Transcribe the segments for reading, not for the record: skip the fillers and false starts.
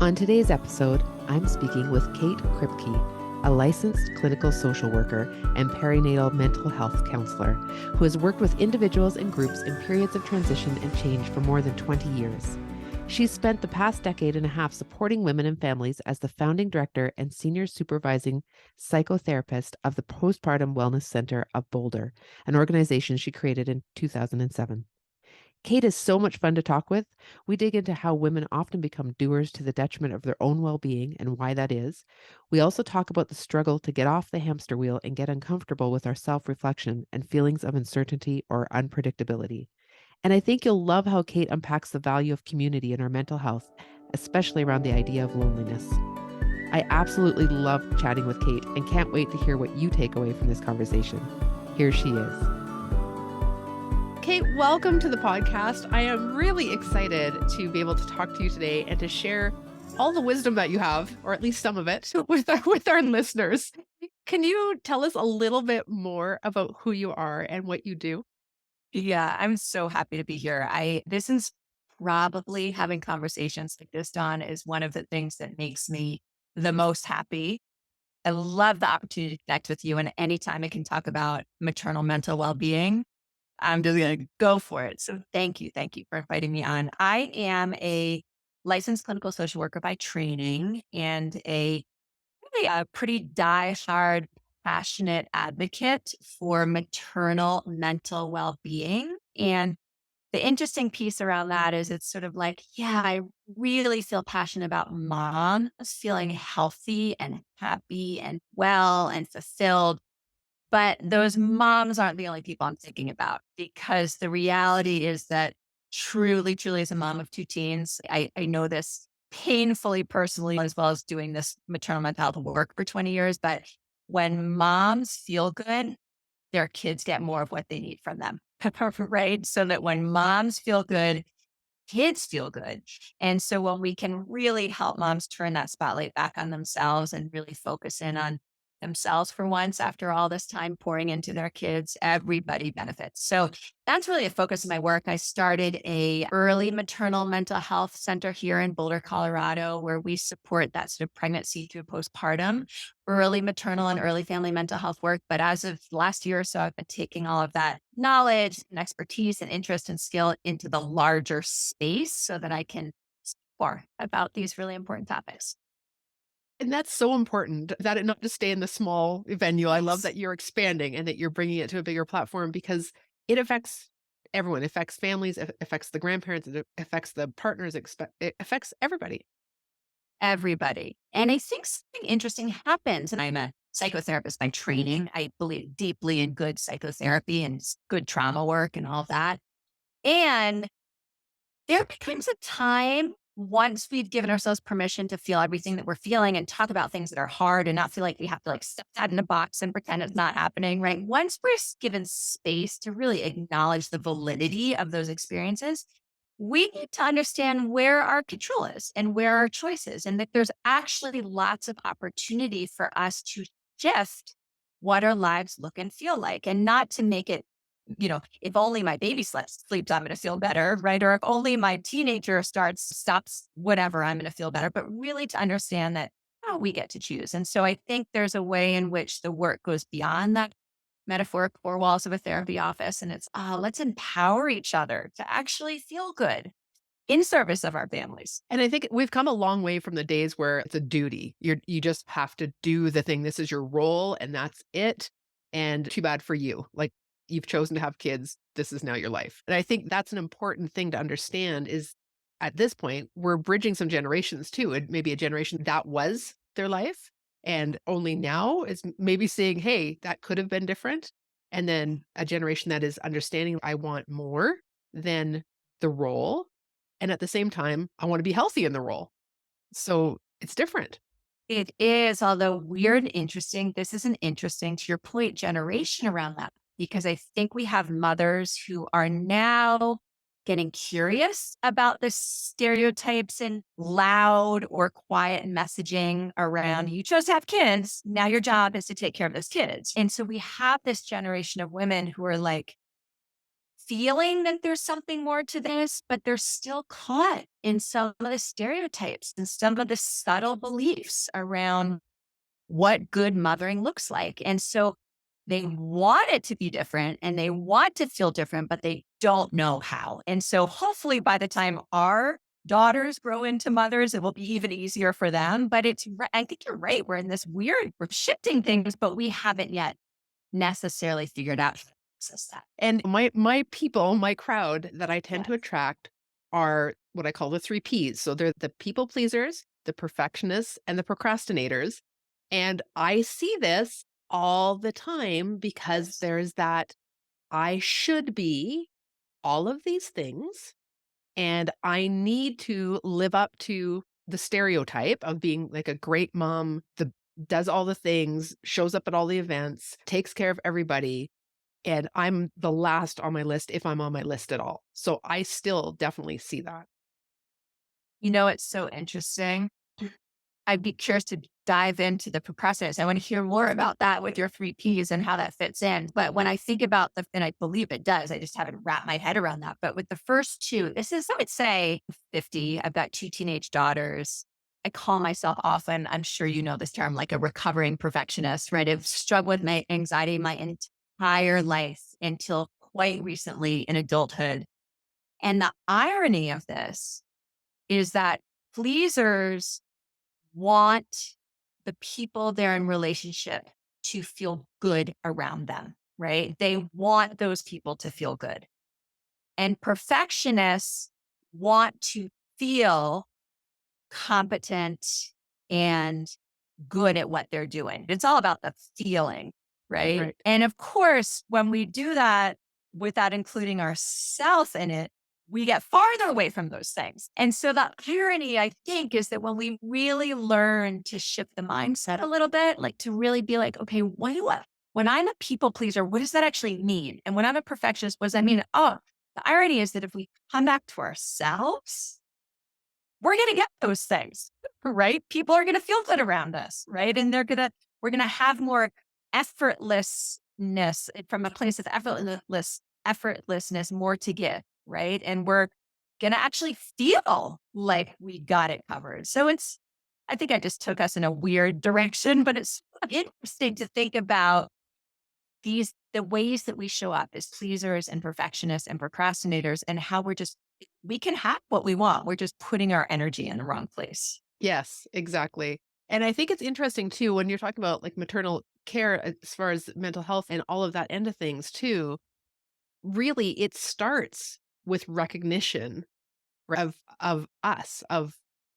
On today's episode, I'm speaking with Kate Kripke, a licensed clinical social worker and perinatal mental health counselor who has worked with individuals and groups in periods of transition and change for more than 20 years. She's spent the past decade and a half supporting women and families as the founding director and senior supervising psychotherapist of the Postpartum Wellness Center of Boulder, an organization she created in 2007. Kate is so much fun to talk with. We dig into how women often become doers to the detriment of their own well-being and why that is. We also talk about the struggle to get off the hamster wheel and get uncomfortable with our self-reflection and feelings of uncertainty or unpredictability. And I think you'll love how Kate unpacks the value of community in our mental health, especially around the idea of loneliness. I absolutely love chatting with Kate and can't wait to hear what you take away from this conversation. Here she is. Kate, welcome to the podcast. I am really excited to be able to talk to you today and to share all the wisdom that you have, or at least some of it, with our listeners. Can you tell us a little bit more about who you are and what you do? Yeah, I'm so happy to be here. This is probably having conversations like this, Dawn, is one of the things that makes me the most happy. I love the opportunity to connect with you. And anytime I can talk about maternal mental well-being, I'm just going to go for it. So thank you. Thank you for inviting me on. I am a licensed clinical social worker by training and a pretty die-hard, passionate advocate for maternal mental well-being. And the interesting piece around that is it's sort of like, yeah, I really feel passionate about moms feeling healthy and happy and well and fulfilled. But those moms aren't the only people I'm thinking about, because the reality is that truly as a mom of two teens, I know this painfully personally, as well as doing this maternal mental health work for 20 years. But when moms feel good, their kids get more of what they need from them, right? So that when moms feel good, kids feel good. And so when we can really help moms turn that spotlight back on themselves and really focus in on themselves for once after all this time pouring into their kids, everybody benefits. So that's really a focus of my work. I started a early maternal mental health center here in Boulder, Colorado, where we support that sort of pregnancy through postpartum, early maternal and early family mental health work. But as of last year or so, I've been taking all of that knowledge and expertise and interest and skill into the larger space so that I can speak more about these really important topics. And that's so important that it not just stay in the small venue. I love that you're expanding and that you're bringing it to a bigger platform, because it affects everyone. It affects families, it affects the grandparents, it affects the partners, it affects everybody. Everybody. And I think something interesting happens. And I'm a psychotherapist by training. I believe deeply in good psychotherapy and good trauma work and all of that. And there becomes a time, once we've given ourselves permission to feel everything that we're feeling and talk about things that are hard and not feel like we have to like stuff that in a box and pretend it's not happening, right? Once we're given space to really acknowledge the validity of those experiences, we need to understand where our control is and where our choice is, and that there's actually lots of opportunity for us to shift what our lives look and feel like, and not to make it, if only my baby sleeps, I'm going to feel better, right? Or if only my teenager stops, whatever, I'm going to feel better. But really to understand that we get to choose. And so I think there's a way in which the work goes beyond that metaphoric four walls of a therapy office. And it's, let's empower each other to actually feel good in service of our families. And I think we've come a long way from the days where it's a duty. You just have to do the thing. This is your role and that's it. And too bad for you. Like, you've chosen to have kids. This is now your life. And I think that's an important thing to understand is, at this point, we're bridging some generations too. It may be a generation that was their life, and only now is maybe saying, hey, that could have been different. And then a generation that is understanding, I want more than the role. And at the same time, I want to be healthy in the role. So it's different. It is, although weird and interesting. This is an interesting, to your point, generation around that, because I think we have mothers who are now getting curious about the stereotypes and loud or quiet messaging around, you chose to have kids. Now your job is to take care of those kids. And so we have this generation of women who are like feeling that there's something more to this, but they're still caught in some of the stereotypes and some of the subtle beliefs around what good mothering looks like. And so they want it to be different and they want to feel different, but they don't know how. And so hopefully by the time our daughters grow into mothers, it will be even easier for them. But I think you're right. We're in this we're shifting things, but we haven't yet necessarily figured out how to access that. And my people, my crowd that I tend to Yes. attract are what I call the 3 Ps. So they're the people pleasers, the perfectionists, and the procrastinators. And I see this all the time because Yes. there's that I should be all of these things, and I need to live up to the stereotype of being like a great mom, the does all the things, shows up at all the events, takes care of everybody, and I'm the last on my list if I'm on my list at all. So I still definitely see that. It's so interesting. I'd be curious to dive into the procrastinators. I want to hear more about that with your 3 Ps and how that fits in. But when I think about and I believe it does, I just haven't wrapped my head around that. But with the first two, this is, I would say, 50. I've got 2 teenage daughters. I call myself often, I'm sure you know this term, like a recovering perfectionist, right? I've struggled with my anxiety my entire life until quite recently in adulthood. And the irony of this is that pleasers want the people they're in relationship to feel good around them, right? They want those people to feel good. And perfectionists want to feel competent and good at what they're doing. It's all about the feeling, right? Right. And of course, when we do that without including ourselves in it, we get farther away from those things. And so the irony, I think, is that when we really learn to shift the mindset a little bit, like to really be like, okay, when I'm a people pleaser, what does that actually mean? And when I'm a perfectionist, what does that mean? Oh, the irony is that if we come back to ourselves, we're going to get those things, right? People are going to feel good around us, right? And we're going to have more effortlessness from a place of effortlessness, more to give, right? And we're going to actually feel like we got it covered. So I think I just took us in a weird direction, but it's interesting to think about the ways that we show up as pleasers and perfectionists and procrastinators and how we can have what we want. We're just putting our energy in the wrong place. Yes, exactly. And I think it's interesting too when you're talking about like maternal care as far as mental health and all of that end of things too. Really, it starts with recognition of us, of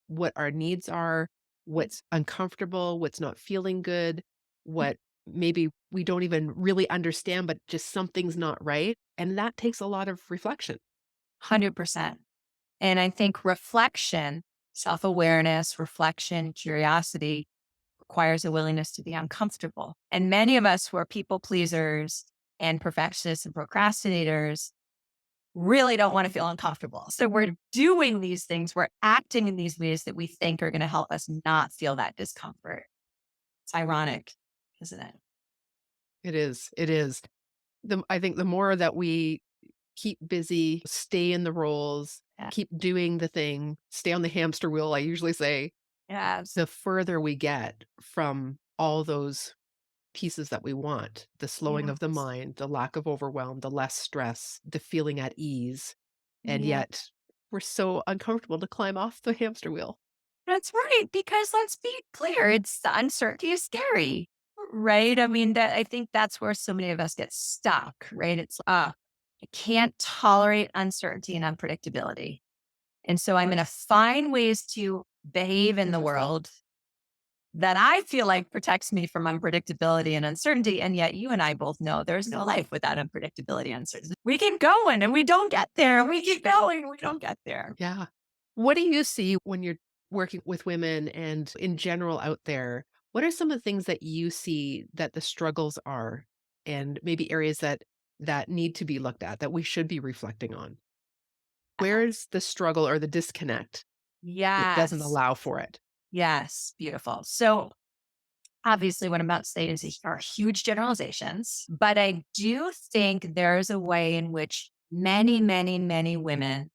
what our needs are, what's uncomfortable, what's not feeling good, what maybe we don't even really understand, but just something's not right. And that takes a lot of reflection. 100%. And I think reflection, self awareness, reflection, curiosity requires a willingness to be uncomfortable. And many of us who are people pleasers and perfectionists and procrastinators really don't want to feel uncomfortable. So we're doing these things, we're acting in these ways that we think are going to help us not feel that discomfort. It's ironic, isn't it? It is. It is. I think the more that we keep busy, stay in the roles, Yeah. keep doing the thing, stay on the hamster wheel, I usually say, Yes. the further we get from all those pieces that we want, the slowing of the Yes. mind, the lack of overwhelm, the less stress, the feeling at ease. And Yeah. yet we're so uncomfortable to climb off the hamster wheel. That's right. Because let's be clear, it's the uncertainty is scary, right? I mean, I think that's where so many of us get stuck, right? I can't tolerate uncertainty and unpredictability. And so I'm going to find ways to behave in the world that I feel like protects me from unpredictability and uncertainty. And yet you and I both know there's no life without unpredictability and uncertainty. We keep going and we don't get there. We keep going and we don't get there. Yeah. What do you see when you're working with women and in general out there? What are some of the things that you see that the struggles are and maybe areas that need to be looked at that we should be reflecting on? Where's the struggle or the disconnect that doesn't Yes. allow for it? Yes. Beautiful. So obviously what I'm about to say are huge generalizations, but I do think there is a way in which many, many, many women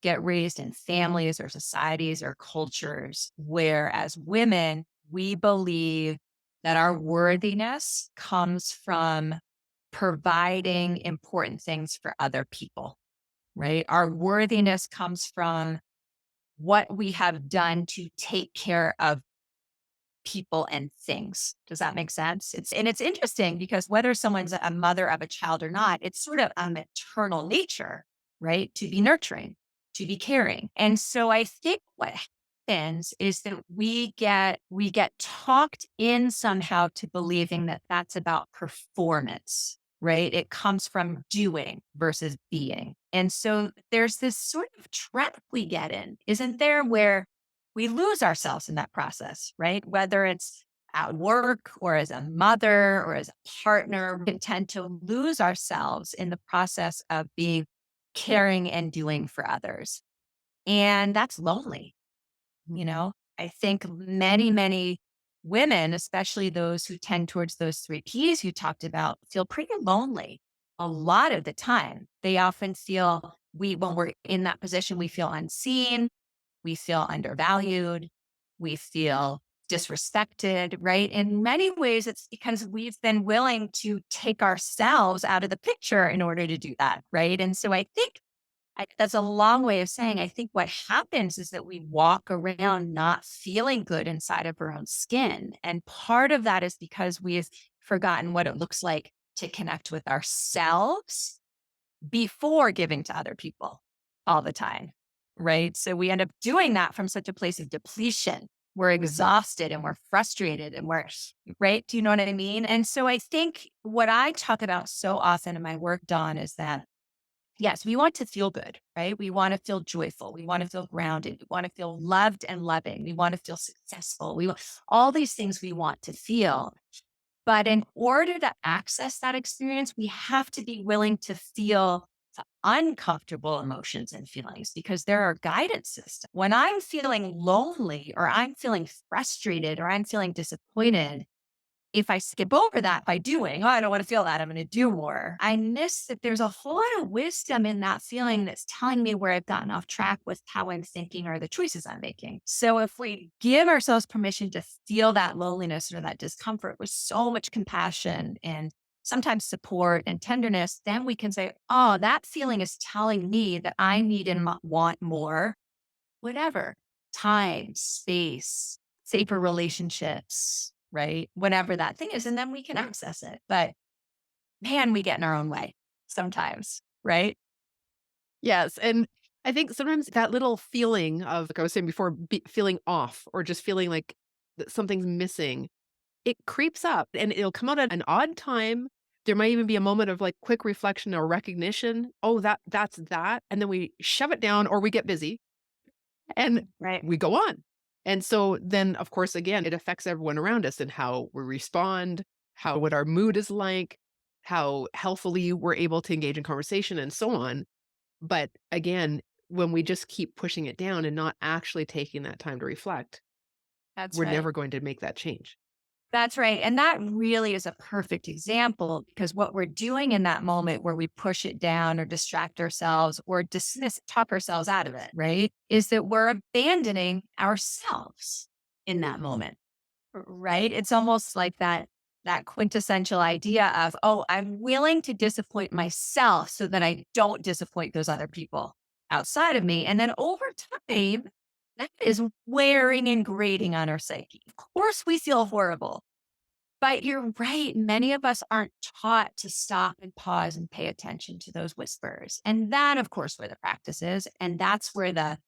get raised in families or societies or cultures where, as women, we believe that our worthiness comes from providing important things for other people, right? Our worthiness comes from what we have done to take care of people and things. Does that make sense? It's interesting because whether someone's a mother of a child or not, it's sort of a maternal nature, right? To be nurturing, to be caring. And so I think what happens is that we get talked in somehow to believing that that's about performance, right? It comes from doing versus being. And so there's this sort of trap we get in, isn't there, where we lose ourselves in that process, right? Whether it's at work or as a mother or as a partner, we tend to lose ourselves in the process of being caring and doing for others. And that's lonely, you know? I think many, many women, especially those who tend towards those three P's you talked about, feel pretty lonely a lot of the time. They often feel when we're in that position, we feel unseen, we feel undervalued. We feel disrespected, right? In many ways, it's because we've been willing to take ourselves out of the picture in order to do that, right? And so I think that's a long way of saying I think what happens is that we walk around not feeling good inside of our own skin. And part of that is because we've forgotten what it looks like to connect with ourselves before giving to other people all the time, right? So we end up doing that from such a place of depletion. We're exhausted and we're frustrated and we're, right? Do you know what I mean? And so I think what I talk about so often in my work, Dawn, is that yes, we want to feel good, right? We want to feel joyful. We want to feel grounded. We want to feel loved and loving. We want to feel successful. We want all these things we want to feel. But in order to access that experience, we have to be willing to feel the uncomfortable emotions and feelings because there are guidance systems. When I'm feeling lonely or I'm feeling frustrated or I'm feeling disappointed, if I skip over that by doing, oh, I don't want to feel that, I'm going to do more. I miss that there's a whole lot of wisdom in that feeling that's telling me where I've gotten off track with how I'm thinking or the choices I'm making. So if we give ourselves permission to feel that loneliness or that discomfort with so much compassion and sometimes support and tenderness, then we can say, oh, that feeling is telling me that I need and want more, whatever, time, space, safer relationships, right? Whatever that thing is. And then we can access it. But man, we get in our own way sometimes, right? Yes, and I think sometimes that little feeling of, like I was saying before, feeling off or just feeling like that something's missing, it creeps up and it'll come out at an odd time. There might even be a moment of like quick reflection or recognition. Oh, that's that. And then we shove it down or we get busy and Right. we go on. And so then, of course, again, it affects everyone around us and how we respond, how what our mood is like, how healthfully we're able to engage in conversation and so on. But again, when we just keep pushing it down and not actually taking that time to reflect, That's we're right. never going to make that change. That's right. And that really is a perfect example because what we're doing in that moment where we push it down or distract ourselves or dismiss, talk ourselves out of it, right? Is that we're abandoning ourselves in that moment. Right? It's almost like that quintessential idea of, oh, I'm willing to disappoint myself so that I don't disappoint those other people outside of me. And then over time, that is wearing and grating on our psyche. Of course, we feel horrible, but you're right. Many of us aren't taught to stop and pause and pay attention to those whispers. And that, of course, where the practice is. And that's where the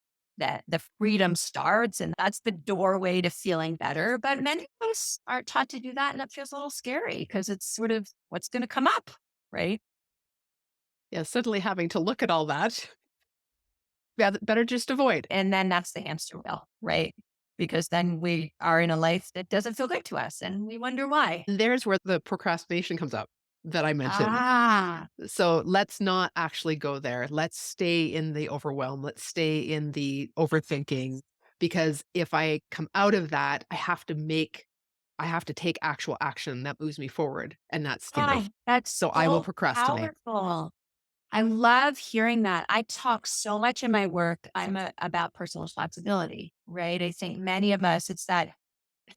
freedom starts. And that's the doorway to feeling better. But many of us aren't taught to do that. And it feels a little scary because it's sort of what's going to come up. Right. Yeah, suddenly having to look at all that, yeah, better just avoid. And then that's the hamster wheel. Right. Because then we are in a life that doesn't feel good to us and we wonder why. And there's where the procrastination comes up that I mentioned. Ah, So let's not actually go there. Let's stay in the overwhelm. Let's stay in the overthinking. Because if I come out of that, I have to take actual action that moves me forward. And that's scary. that's So I will so procrastinate. powerful. I love hearing that. I talk so much in my work. About personal responsibility, right? I think many of us, it's that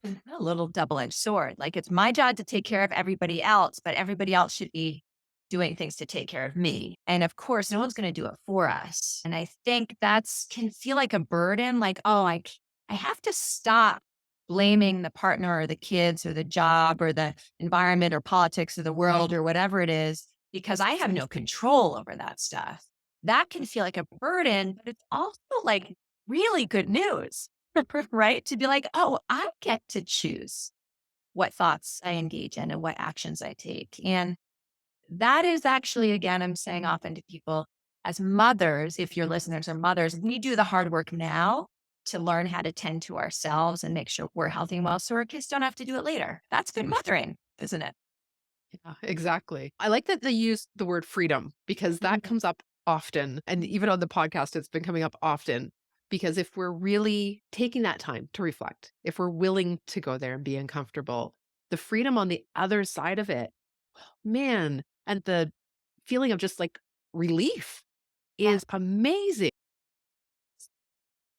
a little double-edged sword. Like it's my job to take care of everybody else, but everybody else should be doing things to take care of me. And of course, no one's going to do it for us. And I think that's can feel like a burden. Like, oh, I have to stop blaming the partner or the kids or the job or the environment or politics of the world or whatever it is, because I have no control over that stuff. That can feel like a burden, but it's also like really good news, right? To be like, oh, I get to choose what thoughts I engage in and what actions I take. And that is actually, again, I'm saying often to people as mothers, if your listeners are mothers, we do the hard work now to learn how to tend to ourselves and make sure we're healthy and well so our kids don't have to do it later. That's good mothering, isn't it? Yeah, exactly. I like that they use the word freedom because that Mhm. comes up often. And even on the podcast, it's been coming up often. Because if we're really taking that time to reflect, if we're willing to go there and be uncomfortable, the freedom on the other side of it, man, and the feeling of just like relief Yeah. is amazing.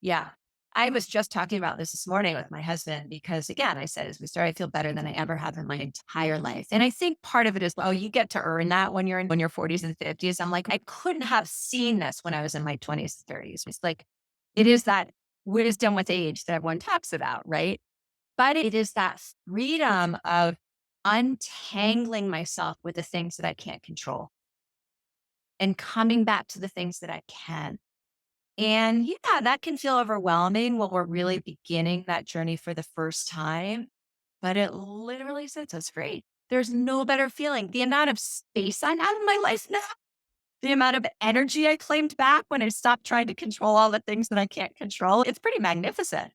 Yeah. I was just talking about this morning with my husband because, again, I said, as we started, I feel better than I ever have in my entire life. And I think part of it is, oh, you get to earn that when you're 40s and 50s. I'm like, I couldn't have seen this when I was in my 20s, 30s. It's like, it is that wisdom with age that everyone talks about, right? But it is that freedom of untangling myself with the things that I can't control and coming back to the things that I can. And yeah, that can feel overwhelming when we're really beginning that journey for the first time, but it literally sets us free. There's no better feeling. The amount of space I have in my life now, the amount of energy I claimed back when I stopped trying to control all the things that I can't control, it's pretty magnificent.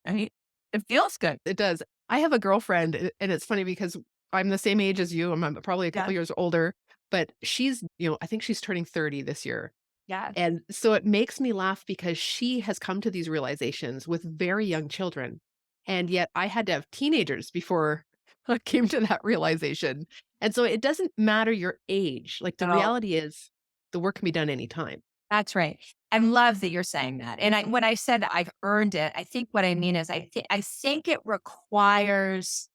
Right? It feels good. It does. I have a girlfriend, and it's funny because I'm the same age as you. I'm probably a Yeah. couple years older, but she's, I think she's turning 30 this year. Yeah. And so it makes me laugh because she has come to these realizations with very young children. And yet I had to have teenagers before I came to that realization. And so it doesn't matter your age. Like the No. reality is the work can be done anytime. That's right. I love that you're saying that. And when I said I've earned it, I think what I mean is I think it requires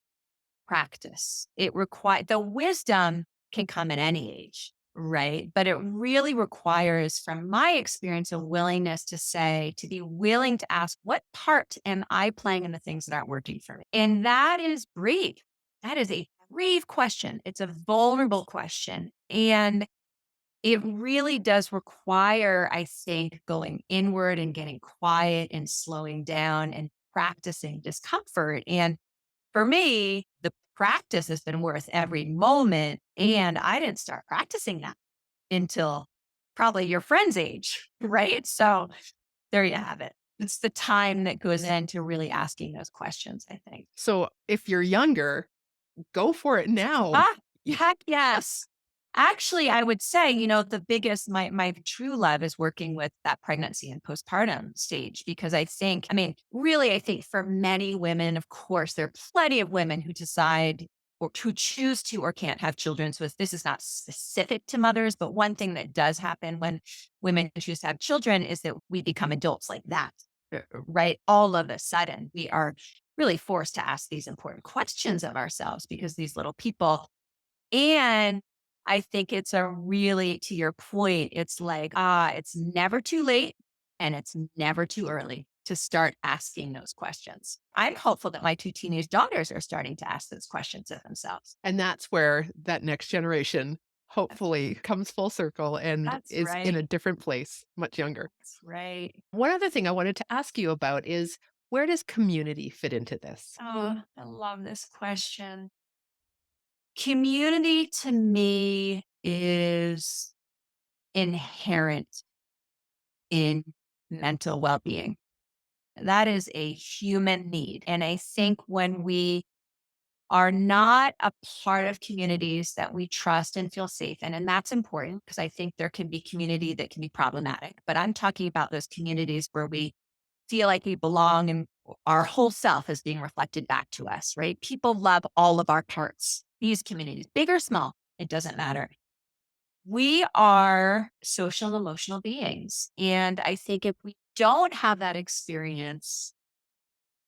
practice. It requires the wisdom can come at any age, right? But it really requires, from my experience, a willingness to say, to be willing to ask, what part am I playing in the things that aren't working for me? And that is brave. That is a brave question. It's a vulnerable question. And it really does require, I think, going inward and getting quiet and slowing down and practicing discomfort. And for me, the practice has been worth every moment. And I didn't start practicing that until probably your friend's age, right? So there you have it. It's the time that goes into really asking those questions, I think. So if you're younger, go for it now. Ah, heck yes. Actually, I would say, the biggest, my true love is working with that pregnancy and postpartum stage because really, I think for many women, of course, there are plenty of women who decide or who choose to or can't have children. So this is not specific to mothers, but one thing that does happen when women choose to have children is that we become adults like that, right? All of a sudden, we are really forced to ask these important questions of ourselves because these little people. And I think it's a really, to your point, it's like, it's never too late and it's never too early to start asking those questions. I'm hopeful that my two teenage daughters are starting to ask those questions of themselves. And that's where that next generation hopefully comes full circle and That's is in a right. different place, much younger. That's right. One other thing I wanted to ask you about is where does community fit into this? Oh, I love this question. Community to me is inherent in mental well being. That is a human need. And I think when we are not a part of communities that we trust and feel safe in, and that's important because I think there can be community that can be problematic. But I'm talking about those communities where we feel like we belong and our whole self is being reflected back to us, right? People love all of our parts. These communities, big or small, it doesn't matter. We are social and emotional beings. And I think if we don't have that experience,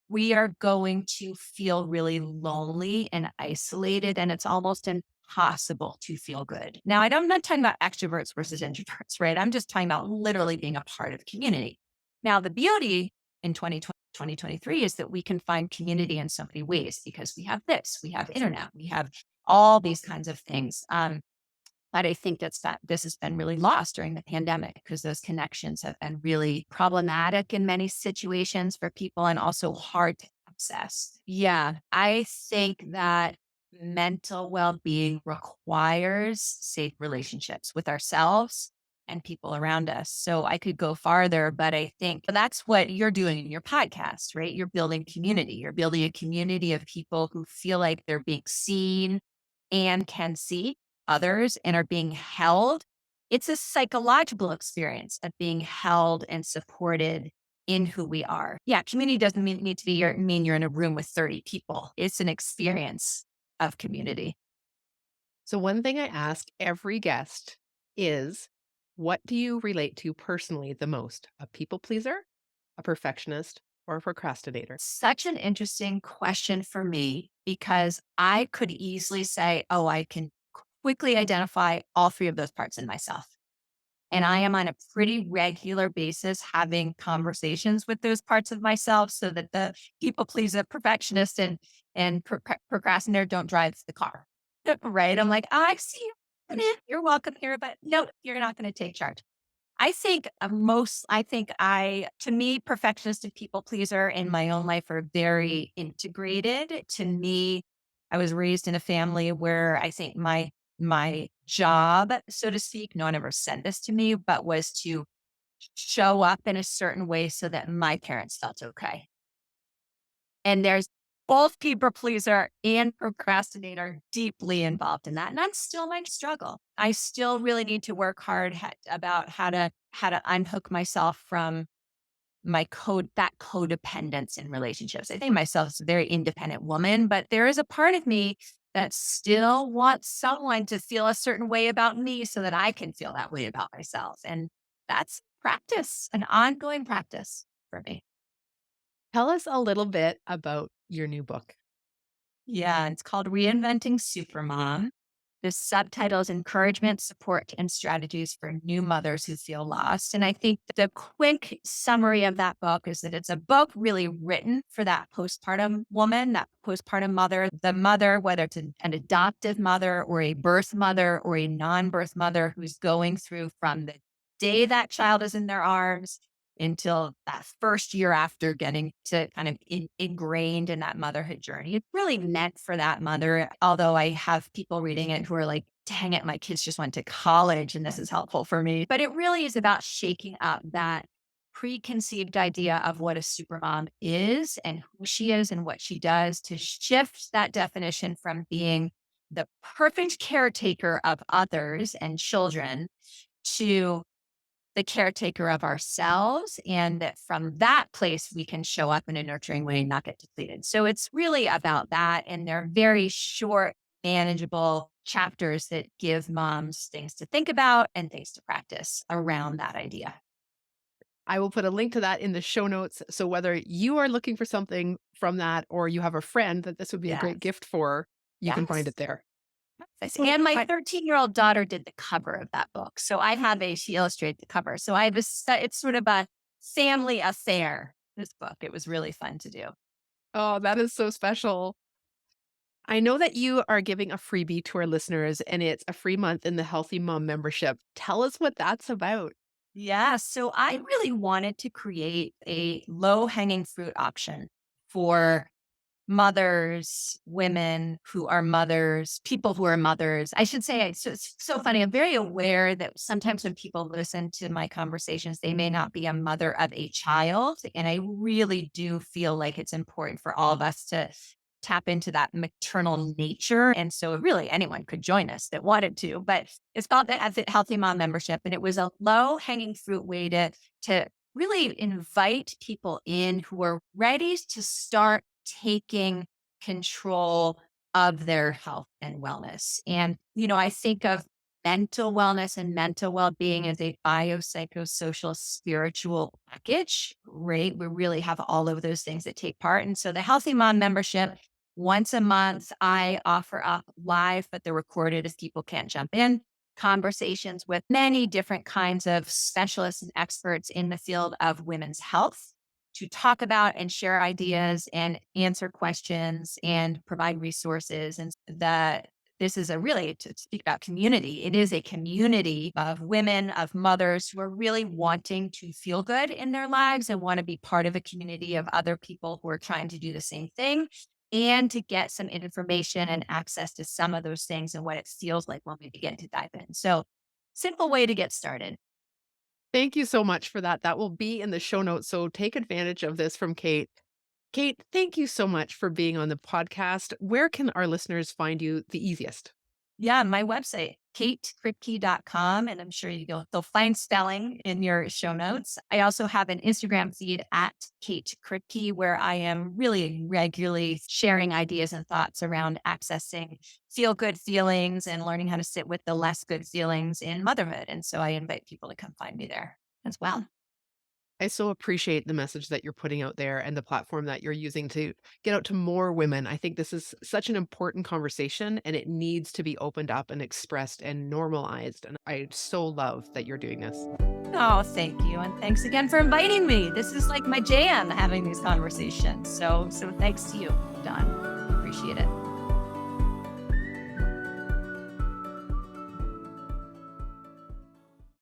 we are going to feel really lonely and isolated, and it's almost impossible to feel good. Now, I'm not talking about extroverts versus introverts, right? I'm just talking about literally being a part of community. Now, the beauty in 2023 is that we can find community in so many ways because we have this, we have internet, we have all these kinds of things. But I think that this has been really lost during the pandemic because those connections have been really problematic in many situations for people and also hard to access. Yeah, I think that mental well-being requires safe relationships with ourselves and people around us. So I could go farther, but I think that's what you're doing in your podcast, right? You're building community. You're building a community of people who feel like they're being seen and can see others and are being held. It's a psychological experience of being held and supported in who we are. Yeah, community doesn't need to be mean you're in a room with 30 people. It's an experience of community. So, one thing I ask every guest is, what do you relate to personally the most? A people pleaser, a perfectionist, or a procrastinator? Such an interesting question for me because I could easily say, oh, I can quickly identify all three of those parts in myself. And I am on a pretty regular basis having conversations with those parts of myself so that the people pleaser, perfectionist, and procrastinator don't drive the car. Right? I'm like, I see you. You're welcome here, but no, you're not going to take charge. To me, perfectionist and people pleaser in my own life are very integrated. To me, I was raised in a family where I think my job, so to speak, no one ever said this to me, but was to show up in a certain way so that my parents felt okay. And there's both people pleaser and procrastinator deeply involved in that. And I'm still my struggle. I still really need to work hard about how to unhook myself from that codependence in relationships. I think myself is a very independent woman, but there is a part of me that still wants someone to feel a certain way about me so that I can feel that way about myself. And that's practice, an ongoing practice for me. Tell us a little bit about your new book. Yeah, it's called Reinventing Supermom. The subtitle is Encouragement, Support, and Strategies for New Mothers Who Feel Lost. And I think the quick summary of that book is that it's a book really written for that postpartum woman, that postpartum mother, the mother, whether it's an adoptive mother or a birth mother or a non birth mother who's going through from the day that child is in their arms until that first year after getting to kind of ingrained in that motherhood journey. It's really meant for that mother. Although I have people reading it who are like, dang it, my kids just went to college and this is helpful for me. But it really is about shaking up that preconceived idea of what a supermom is and who she is and what she does to shift that definition from being the perfect caretaker of others and children to the caretaker of ourselves. And that from that place, we can show up in a nurturing way and not get depleted. So it's really about that. And they're very short, manageable chapters that give moms things to think about and things to practice around that idea. I will put a link to that in the show notes. So whether you are looking for something from that or you have a friend that this would be a great Yes. gift for, you can find Yes. it there. And my 13-year-old daughter did the cover of that book. So she illustrated the cover. So it's sort of a family affair, this book. It was really fun to do. Oh, that is so special. I know that you are giving a freebie to our listeners, and it's a free month in the Healthy Mom membership. Tell us what that's about. Yeah. So I really wanted to create a low hanging fruit option for mothers, women who are mothers, people who are mothers. I should say, so it's so funny. I'm very aware that sometimes when people listen to my conversations, they may not be a mother of a child. And I really do feel like it's important for all of us to tap into that maternal nature. And so really anyone could join us that wanted to, but it's called the Healthy Mom membership. And it was a low hanging fruit way to really invite people in who are ready to start taking control of their health and wellness. And, I think of mental wellness and mental well-being is a biopsychosocial spiritual package, right? We really have all of those things that take part. And so the Healthy Mom membership, once a month, I offer up live, but they're recorded if people can't jump in, conversations with many different kinds of specialists and experts in the field of women's health to talk about and share ideas and answer questions and provide resources. And that this is a really, to speak about community, it is a community of women, of mothers who are really wanting to feel good in their lives and want to be part of a community of other people who are trying to do the same thing and to get some information and access to some of those things and what it feels like when we begin to dive in. So, simple way to get started. Thank you so much for that. That will be in the show notes. So take advantage of this from Kate. Kate, thank you so much for being on the podcast. Where can our listeners find you the easiest? Yeah, my website, katekripke.com. And I'm sure they'll find spelling in your show notes. I also have an Instagram feed at Kate Kripke, where I am really regularly sharing ideas and thoughts around accessing feel good feelings and learning how to sit with the less good feelings in motherhood. And so I invite people to come find me there as well. I so appreciate the message that you're putting out there and the platform that you're using to get out to more women. I think this is such an important conversation and it needs to be opened up and expressed and normalized. And I so love that you're doing this. Oh, thank you. And thanks again for inviting me. This is like my jam having these conversations. So thanks to you, Don. Appreciate it.